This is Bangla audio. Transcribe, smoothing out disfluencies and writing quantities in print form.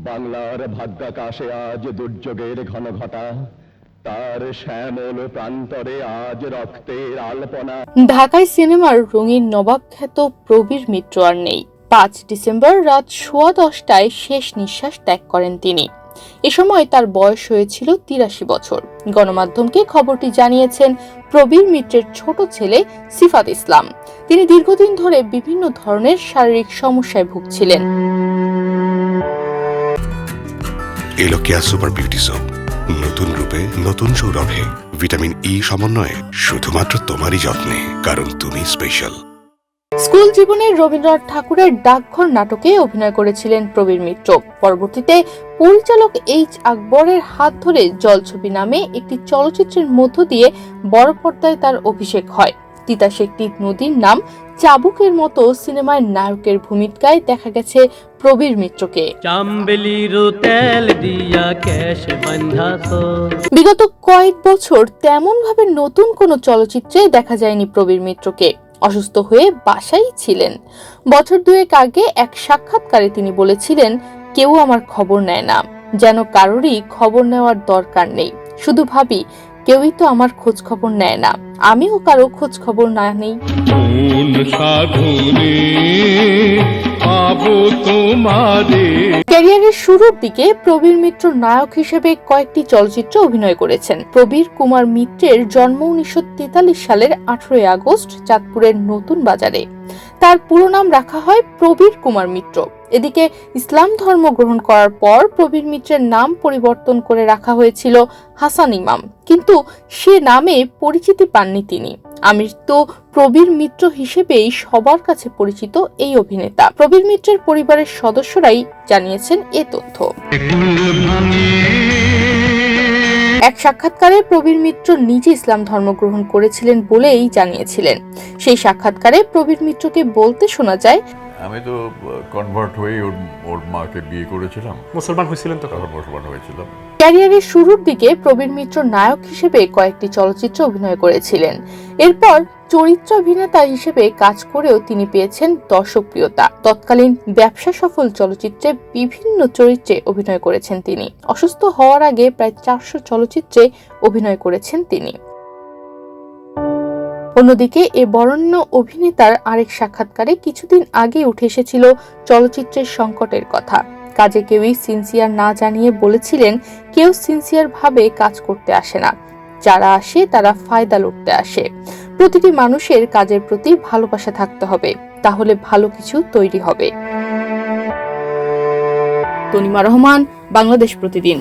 বাংলার ভাগ্যাকাশে আজ দুর্যোগের ঘন ঘটা, তার শ্যামল প্রান্তরে আজ রক্তের আলপনা। ঢাকায় সিনেমার রঙিন নবাব খ্যাত প্রবীর মিত্র আর নেই। 5 ডিসেম্বর রাত 10:15টায় শেষ নিঃশ্বাস ত্যাগ করেন তিনি। এ সময় তার বয়স হয়েছিল 83 বছর। গণমাধ্যমকে খবরটি জানিয়েছেন প্রবীর মিত্রের ছোট ছেলে সিফাত ইসলাম। তিনি দীর্ঘদিন ধরে বিভিন্ন ধরনের শারীরিক সমস্যায় ভুগছিলেন। এলো কেয়া সুপার বিউটি সোপ, নতুন রূপে নতুন সৌরভে, ভিটামিন ই সমন্বয়ে, শুধুমাত্র তোমারই যত্নে, কারণ তুমি স্পেশাল। স্কুল জীবনে রবীন্দ্রনাথ ঠাকুরের ডাকঘর নাটকে অভিনয় করেছিলেন প্রবীর মিত্র। পরবর্তীতে পরিচালক এইচ আকবরের হাত ধরে জলছবি নামে একটি চলচ্চিত্রের মধ্য দিয়ে বড় পর্দায় তার অভিষেক হয়। তিতাস একটি নদীর নাম, চাবুকের মতো সিনেমায় নায়কের ভূমিকায় দেখা গেছে প্রবীর মিত্রকে। বিগত কয়েক বছর তেমন ভাবে নতুন কোনো চলচ্চিত্রে দেখা যায়নি প্রবীর মিত্রকে। অসুস্থ হয়ে বাসায় ছিলেন। বছর 2 আগে এক সাক্ষাৎকারে তিনি বলেছিলেন, কেউ আমার খবর নেয় না, যেন কারোরই খবর নেওয়ার দরকার নেই। শুধু ভাবি, কেউই তো আমার খোঁজ খবর নেয় না, আমিও কারো খোঁজ খবর না নেই। ক্যারিয়ারের শুরুর দিকে প্রবীর মিত্র নায়ক হিসেবে কয়েকটি চলচ্চিত্রে অভিনয় করেছেন। প্রবীর কুমার মিত্রের জন্ম 1943 সালের 18 আগস্ট চাঁদপুরের নতুন বাজারে। তার পুরো নাম রাখা হয় প্রবীর কুমার মিত্র। এদিকে ইসলাম ধর্ম গ্রহণ করার পর প্রবীর মিত্রের নাম পরিবর্তন করে রাখা হয়েছিল হাসান ইমাম, কিন্তু সে নামে পরিচিতি পাননি তিনি। আমৃত্য প্রবীর মিত্র হিসেবেই সবার কাছে পরিচিত এই অভিনেতা। প্রবীর মিত্রের পরিবারের সদস্যরাই জানিয়েছেন এ তথ্য। এক সাক্ষাৎকারে প্রবীর মিত্র নিজে ইসলাম ধর্ম গ্রহণ করেছিলেন বলেই জানিয়েছিলেন। সেই সাক্ষাৎকারে প্রবীর মিত্রকে বলতে শোনা যায়, আমি তো কনভার্ট হয়ে ওর মাকে বিয়ে করেছিলাম, মুসলমান হয়েছিলেন, তখন মুসলমান হয়েছিলাম। ক্যারিয়ারের শুরুর দিকে প্রবীর মিত্র নায়ক হিসেবে কয়েকটি চলচ্চিত্রে অভিনয় করেছিলেন। এরপর চরিত্রাভিনেতা হিসেবে কাজ করেও তিনি পেয়েছেন দর্শকপ্রিয়তা। তৎকালীন ব্যবসা সফল চলচ্চিত্রে বিভিন্ন চরিত্রে অভিনয় করেছেন তিনি। অসুস্থ হওয়ার আগে প্রায় 400 চলচ্চিত্রে অভিনয় করেছেন তিনি। অন্যদিকে এ বরেণ্য অভিনেতার আরেক সাক্ষাৎকারে কিছুদিন আগে উঠে এসেছিল চলচ্চিত্রের সংকটের কথা। কাজে কেউই সিনসিয়ার না জানিয়ে বলেছিলেন, কেউ সিনসিয়ার ভাবে কাজ করতে আসে না, যারা আসে তারা ফায়দা লুটতে আসে। প্রতিটি মানুষের কাজের প্রতি ভালোবাসা থাকতে হবে, তাহলে ভালো কিছু তৈরি হবে। তনিমা রহমান, বাংলাদেশ প্রতিদিন।